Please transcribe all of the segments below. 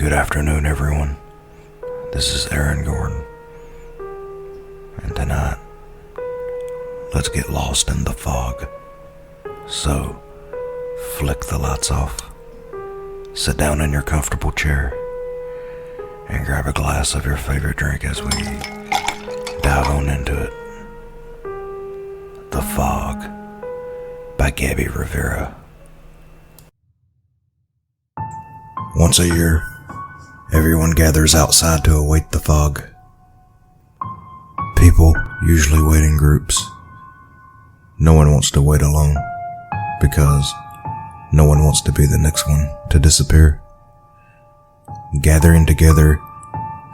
Good afternoon, everyone. This is Aaron Gordon. And tonight, let's get lost in the fog. So, flick the lights off, sit down in your comfortable chair, and grab a glass of your favorite drink as we dive on into it. The Fog by Gabby Rivera. Once a year, everyone gathers outside to await the fog. People usually wait in groups. No one wants to wait alone, because no one wants to be the next one to disappear. Gathering together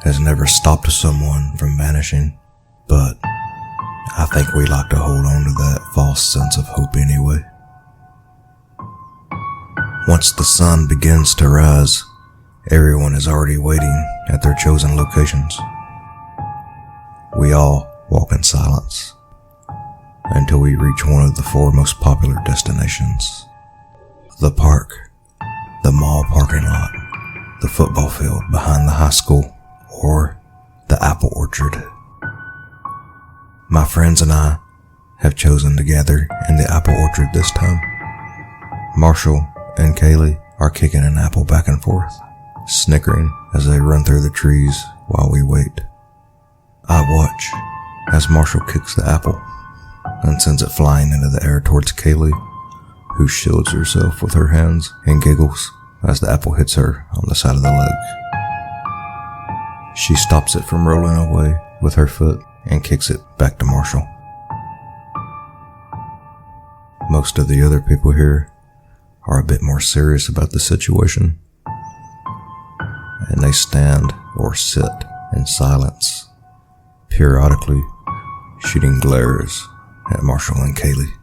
has never stopped someone from vanishing, but I think we like to hold on to that false sense of hope anyway. Once the sun begins to rise, everyone is already waiting at their chosen locations. We all walk in silence until we reach one of the four most popular destinations: the park, the mall parking lot, the football field behind the high school, or the apple orchard. My friends and I have chosen to gather in the apple orchard this time. Marshall and Kaylee are kicking an apple back and forth, snickering as they run through the trees while we wait. I watch as Marshall kicks the apple and sends it flying into the air towards Kaylee, who shields herself with her hands and giggles as the apple hits her on the side of the leg. She stops it from rolling away with her foot and kicks it back to Marshall. Most of the other people here are a bit more serious about the situation, and they stand or sit in silence, periodically shooting glares at Marshall and Kaylee.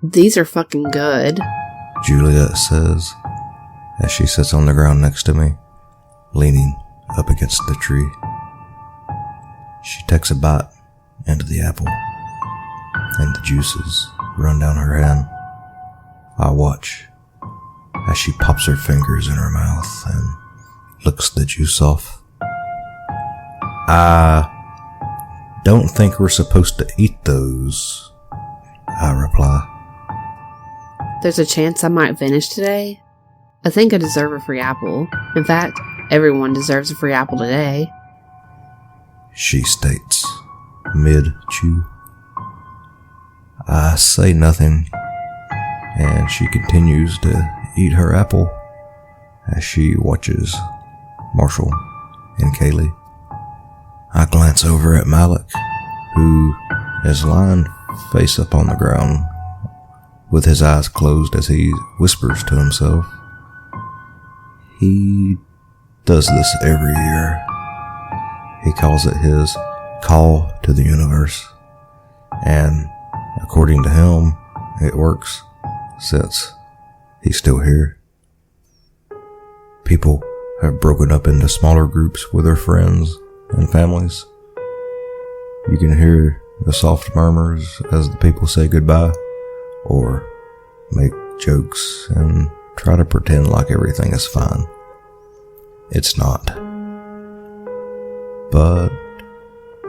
These are fucking good, Juliet says as she sits on the ground next to me, leaning up against the tree. She takes a bite into the apple, and the juices run down her hand. I watch as she pops her fingers in her mouth and licks the juice off. I don't think we're supposed to eat those, I reply. There's a chance I might finish today. I think I deserve a free apple. In fact, everyone deserves a free apple today, she states, mid-chew. I say nothing, and she continues to eat her apple as she watches Marshall and Kaylee. I glance over at Malik, who is lying face up on the ground with his eyes closed as he whispers to himself. He does this every year. He calls it his call to the universe, and according to him, it works since he's still here. People have broken up into smaller groups with their friends and families. You can hear the soft murmurs as the people say goodbye, or make jokes and try to pretend like everything is fine. It's not. But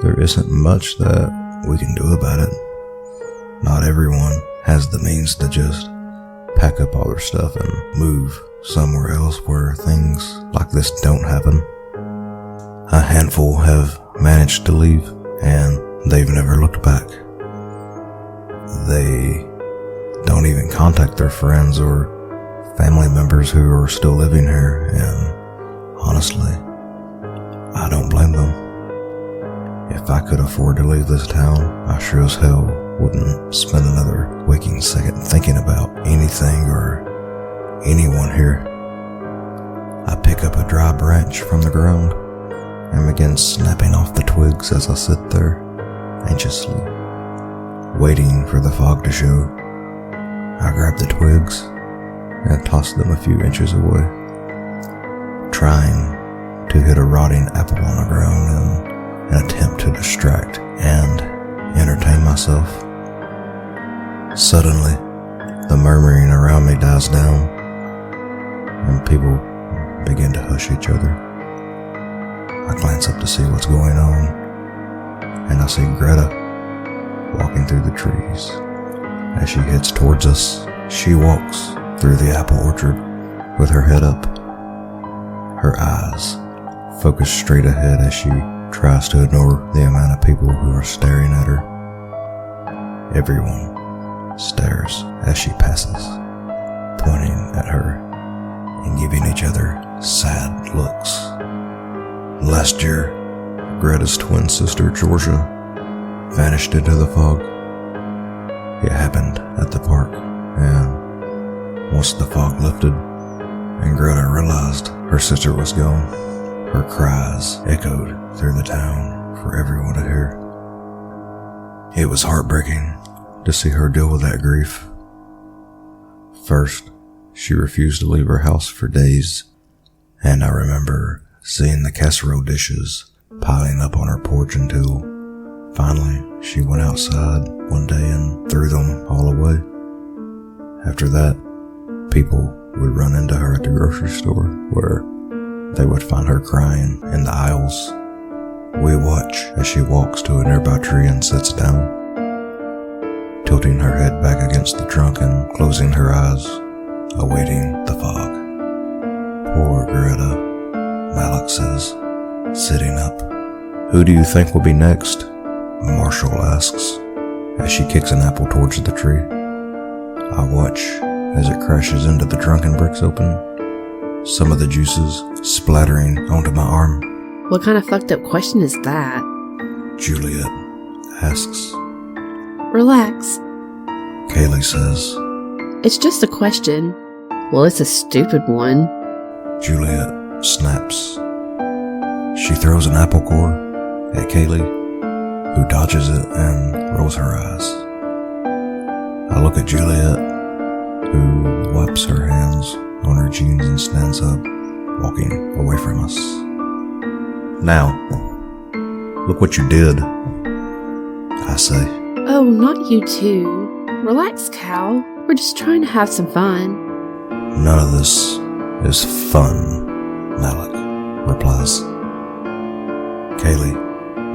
there isn't much that we can do about it. Not everyone has the means to just pack up all their stuff and move somewhere else where things like this don't happen. A handful have managed to leave, and they've never looked back. They don't even contact their friends or family members who are still living here, and honestly, I don't blame them. If I could afford to leave this town, I sure as hell wouldn't spend another waking second thinking about anything or anyone here. I pick up a dry branch from the ground and begin snapping off the twigs as I sit there, anxiously, waiting for the fog to show. I grab the twigs and toss them a few inches away, trying to hit a rotting apple on the ground in an attempt to distract and entertain myself. Suddenly, the murmuring around me dies down, and people begin to hush each other. I glance up to see what's going on, and I see Greta walking through the trees. As she heads towards us, she walks through the apple orchard with her head up, her eyes focused straight ahead as she tries to ignore the amount of people who are staring at her. Everyone stares as she passes, pointing at her and giving each other sad looks. Last year, Greta's twin sister, Georgia, vanished into the fog. It happened at the park, and once the fog lifted and Greta realized her sister was gone, her cries echoed through the town for everyone to hear. It was heartbreaking to see her deal with that grief. First, she refused to leave her house for days, and I remember seeing the casserole dishes piling up on her porch until finally she went outside one day and threw them all away. After that, people would run into her at the grocery store where they would find her crying in the aisles. We watch as she walks to a nearby tree and sits down, tilting her head back against the trunk and closing her eyes, awaiting the fog. Poor Greta, Malik says, sitting up. Who do you think will be next? Marshall asks, as she kicks an apple towards the tree. I watch as it crashes into the trunk and breaks open, some of the juices splattering onto my arm. What kind of fucked up question is that? Juliet asks. Relax. Kaylee says. It's just a question. Well, it's a stupid one. Juliet snaps. She throws an apple core at Kaylee, who dodges it and rolls her eyes. I look at Juliet, who wipes her hands on her jeans and stands up, walking away from us. Now, look what you did, I say. Oh, not you too. Relax, Cal. We're just trying to have some fun. None of this is fun, Malik replies. Kaylee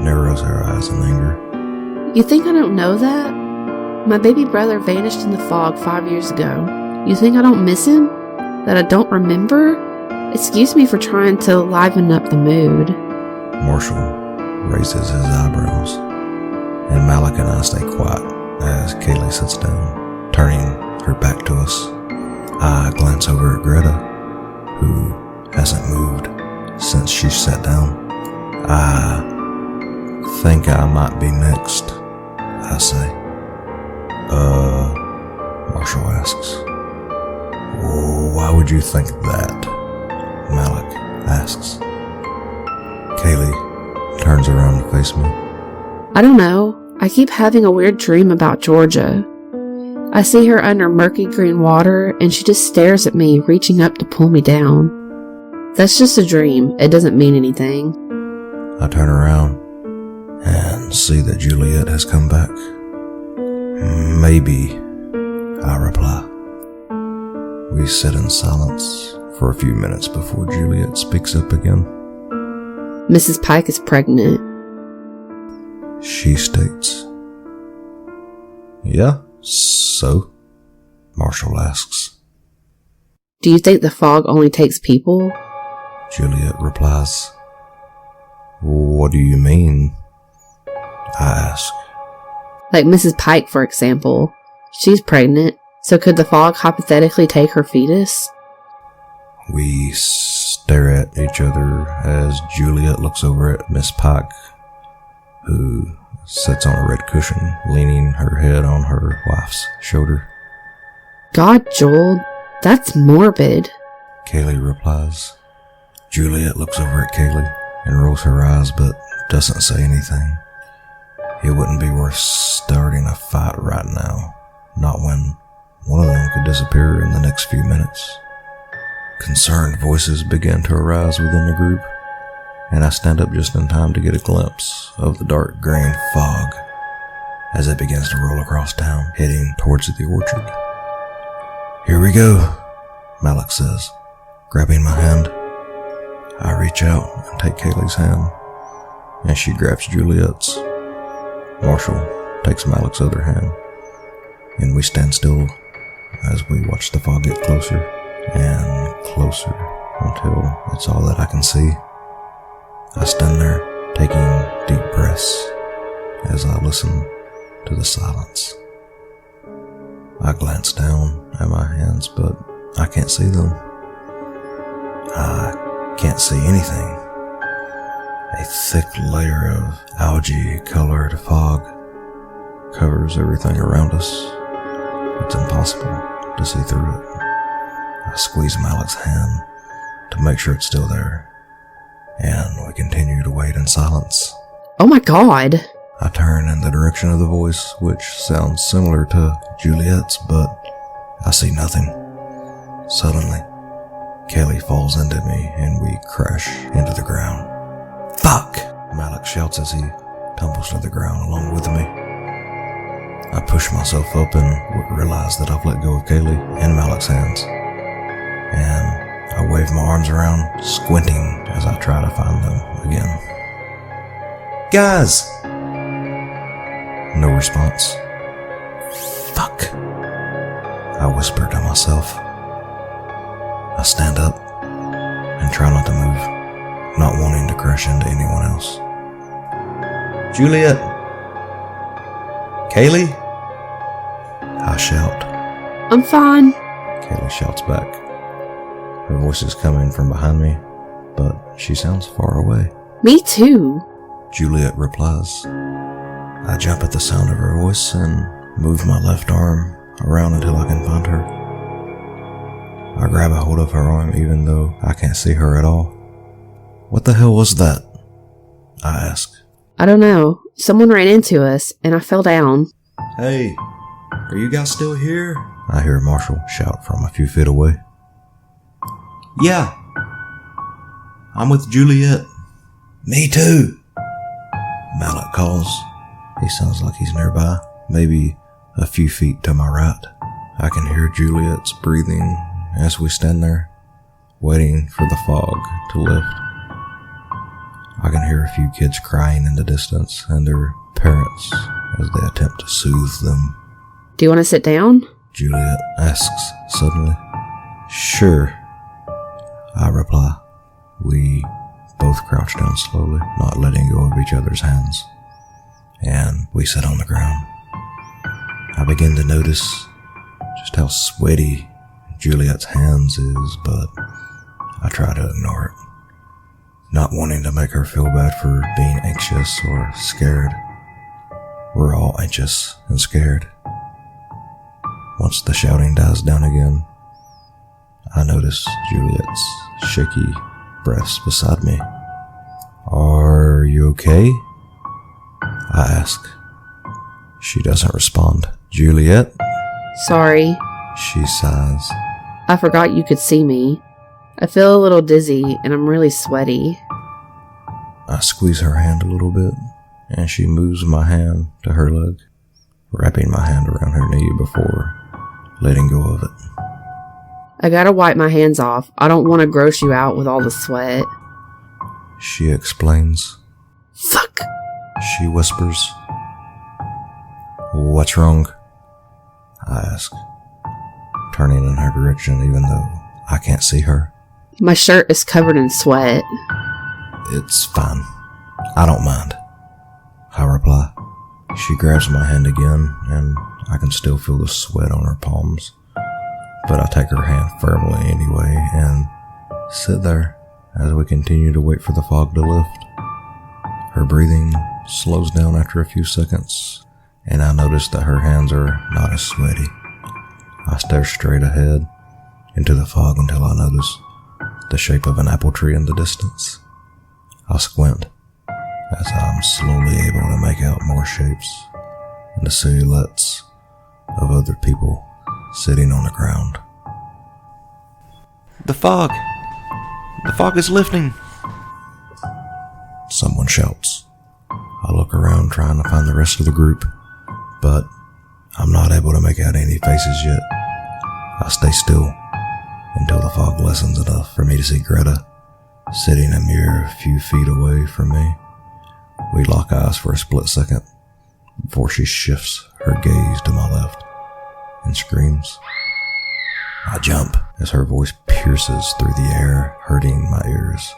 narrows her eyes in anger. You think I don't know that? My baby brother vanished in the fog 5 years ago. You think I don't miss him? That I don't remember? Excuse me for trying to liven up the mood. Marshall raises his eyebrows, and Malik and I stay quiet as Kaylee sits down, turning her back to us. I glance over at Greta, who hasn't moved since she sat down. I think I might be next, I say. Marshall asks. Why would you think that? Malik asks. Kaylee turns around to face me. I don't know. I keep having a weird dream about Georgia. I see her under murky green water, and she just stares at me, reaching up to pull me down. That's just a dream. It doesn't mean anything. I turn around and see that Juliet has come back. Maybe, I reply. We sit in silence for a few minutes before Juliet speaks up again. Mrs. Pike is pregnant. She states. Yeah, so? Marshall asks. Do you think the fog only takes people? Juliet replies. What do you mean? I ask. Like Mrs. Pike, for example. She's pregnant, so could the fog hypothetically take her fetus? We stare at each other as Juliet looks over at Miss Pike, who sits on a red cushion, leaning her head on her wife's shoulder. God, Joel, that's morbid. Kaylee replies. Juliet looks over at Kaylee and rolls her eyes but doesn't say anything. It wouldn't be worth starting a fight right now, not when one of them could disappear in the next few minutes. Concerned voices begin to arise within the group, and I stand up just in time to get a glimpse of the dark green fog as it begins to roll across town, heading towards the orchard. Here we go, Malik says, grabbing my hand. I reach out and take Kaylee's hand, and she grabs Juliet's. Marshall takes Malik's other hand, and we stand still as we watch the fog get closer and closer until it's all that I can see. I stand there, taking deep breaths as I listen to the silence. I glance down at my hands, but I can't see them. I can't see anything. A thick layer of algae-colored fog covers everything around us. It's impossible to see through it. I squeeze Malik's hand to make sure it's still there, and we continue to wait in silence. Oh my God. I turn in the direction of the voice, which sounds similar to Juliet's, but I see nothing. Suddenly, Kaylee falls into me and we crash into the ground. Fuck! Malik shouts as he tumbles to the ground along with me. I push myself up and realize that I've let go of Kaylee and Malik's hands. And I wave my arms around, squinting as I try to find them again. Guys! No response. Fuck! I whisper to myself. I stand up and try not to move, not wanting to crash into anyone else. Juliet! Kaylee? I shout. I'm fine. Kaylee shouts back. Her voice is coming from behind me, but she sounds far away. Me too. Juliet replies. I jump at the sound of her voice and move my left arm around until I can find her. I grab a hold of her arm even though I can't see her at all. What the hell was that? I ask. I don't know. Someone ran into us and I fell down. Hey, are you guys still here? I hear Marshall shout from a few feet away. Yeah, I'm with Juliet. Me too, Malik calls. He sounds like he's nearby, maybe a few feet to my right. I can hear Juliet's breathing as we stand there, waiting for the fog to lift. I can hear a few kids crying in the distance and their parents as they attempt to soothe them. Do you want to sit down? Juliet asks suddenly. Sure, I reply. We both crouch down slowly, not letting go of each other's hands, and we sit on the ground. I begin to notice just how sweaty Juliet's hands is, but I try to ignore it, not wanting to make her feel bad for being anxious or scared. We're all anxious and scared. Once the shouting dies down again, I notice Juliet's shaky breaths beside me. Are you okay? I ask. She doesn't respond. Juliet? Sorry. She sighs. I forgot you could see me. I feel a little dizzy and I'm really sweaty. I squeeze her hand a little bit, and she moves my hand to her leg, wrapping my hand around her knee before letting go of it. I gotta wipe my hands off. I don't want to gross you out with all the sweat. She explains. Fuck! She whispers. What's wrong? I ask, turning in her direction even though I can't see her. My shirt is covered in sweat. It's fine. I don't mind, I reply. She grabs my hand again, and I can still feel the sweat on her palms. But I take her hand firmly anyway and sit there as we continue to wait for the fog to lift. Her breathing slows down after a few seconds, and I notice that her hands are not as sweaty. I stare straight ahead into the fog until I notice the shape of an apple tree in the distance. I squint as I'm slowly able to make out more shapes and the silhouettes of other people sitting on the ground. The fog! The fog is lifting! Someone shouts. I look around trying to find the rest of the group, but I'm not able to make out any faces yet. I stay still until the fog lessens enough for me to see Greta sitting a mere few feet away from me. We lock eyes for a split second before she shifts her gaze to my left and screams. I jump as her voice pierces through the air, hurting my ears.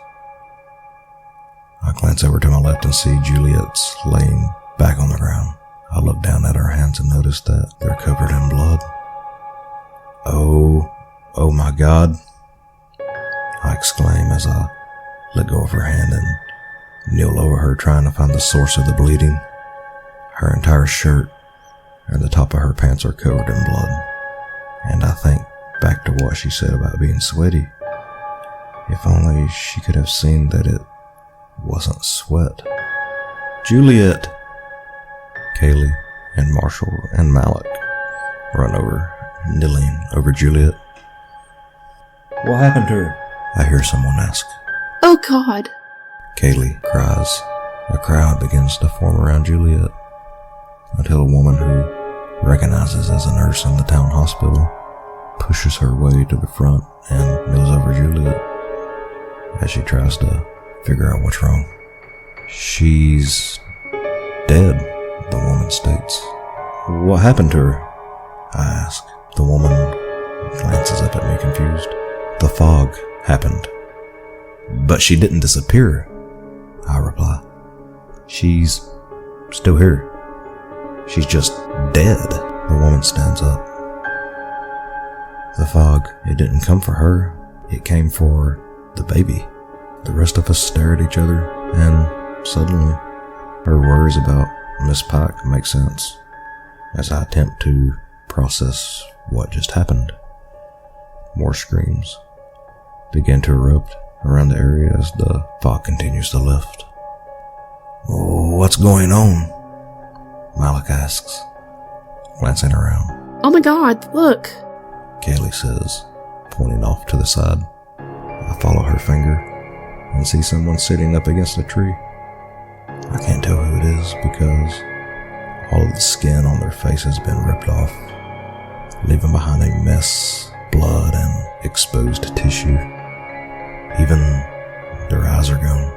I glance over to my left and see Juliet's laying back on the ground. I look down at her hands and notice that they're covered in blood. Oh my God, I exclaim as I let go of her hand and kneel over her, trying to find the source of the bleeding. Her entire shirt and the top of her pants are covered in blood, and I think back to what she said about being sweaty. If only she could have seen that it wasn't sweat. Juliet! Kaylee and Marshall and Malik run over, kneeling over Juliet. What happened to her? I hear someone ask. Oh God! Kaylee cries. A crowd begins to form around Juliet until a woman who recognizes as a nurse in the town hospital pushes her way to the front and kneels over Juliet as she tries to figure out what's wrong. She's dead, the woman states. What happened to her? I ask. The woman glances up at me confused. The fog happened. But she didn't disappear, I reply. She's still here. She's just dead. The woman stands up. The fog, it didn't come for her. It came for the baby. The rest of us stare at each other, and suddenly her worries about Miss Pike make sense as I attempt to process what just happened. More screams begin to erupt around the area as the fog continues to lift. What's going on? Malik asks, glancing around. Oh my God, look! Kaylee says, pointing off to the side. I follow her finger and see someone sitting up against a tree. I can't tell who it is because all of the skin on their face has been ripped off, leaving behind a mess, blood, and exposed tissue. Even their eyes are gone.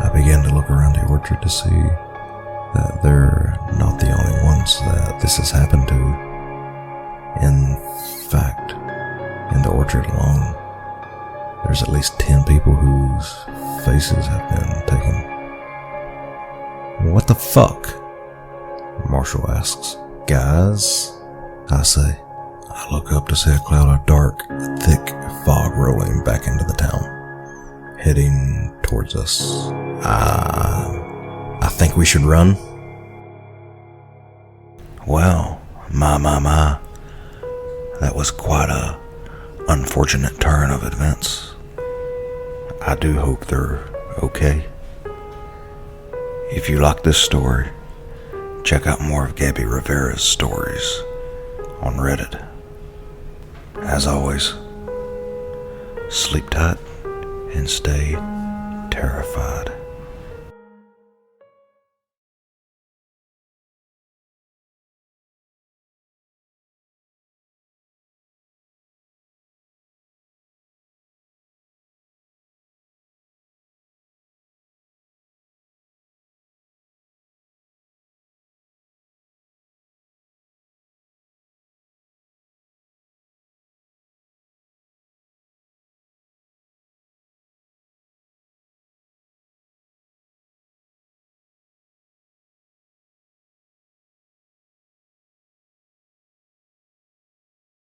I begin to look around the orchard to see that they're not the only ones that this has happened to. In fact, in the orchard alone, there's at least 10 people whose faces have been taken. What the fuck? Marshall asks. Guys, I say. I look up to see a cloud of dark, thick fog rolling back into the town, heading towards us. I think we should run. Well, my. That was quite a unfortunate turn of events. I do hope they're okay. If you like this story, check out more of Gabby Rivera's stories on Reddit. As always, sleep tight and stay terrified.